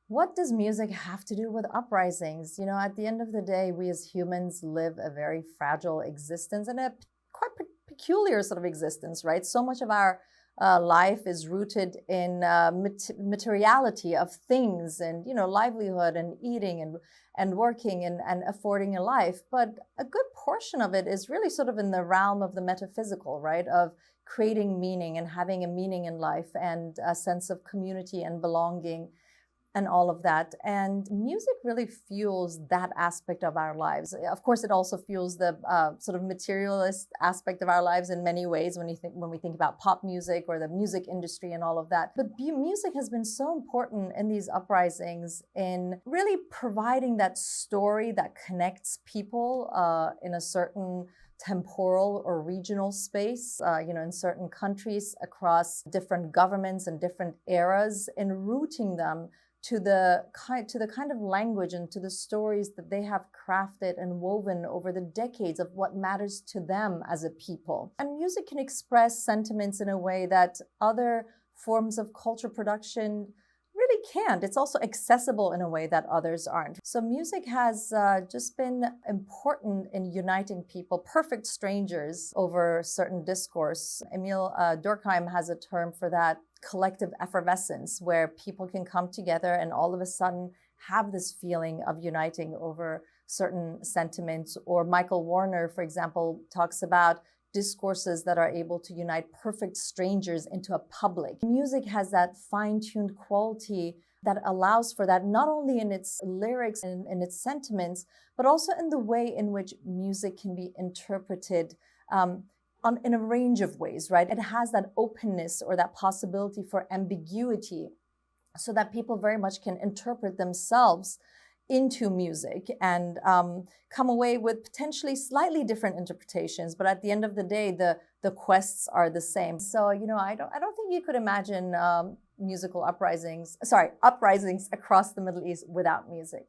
What does music have to do with uprisings? At the end of the day, we as humans live a very fragile existence and a quite peculiar sort of existence, right? So much of our life is rooted in materiality of things and, livelihood and eating and working and affording a life. But a good portion of it is really sort of in the realm of the metaphysical, right? Of creating meaning and having a meaning in life and a sense of community and belonging and all of that. And music really fuels that aspect of our lives. Of course, it also fuels the sort of materialist aspect of our lives in many ways when we think about pop music or the music industry and all of that. But music has been so important in these uprisings in really providing that story that connects people in a certain temporal or regional space, in certain countries across different governments and different eras, and rooting them to the kind of language and to the stories that they have crafted and woven over the decades of what matters to them as a people. And music can express sentiments in a way that other forms of culture production really can't. It's also accessible in a way that others aren't. So music has just been important in uniting people, perfect strangers, over certain discourse. Emil Durkheim has a term for that: collective effervescence, where people can come together and all of a sudden have this feeling of uniting over certain sentiments. Or Michael Warner, for example, talks about discourses that are able to unite perfect strangers into a public. Music has that fine-tuned quality that allows for that, not only in its lyrics and in its sentiments, but also in the way in which music can be interpreted in a range of ways, right? It has that openness or that possibility for ambiguity, so that people very much can interpret themselves into music and come away with potentially slightly different interpretations. But at the end of the day, the quests are the same. So, I don't think you could imagine uprisings across the Middle East without music.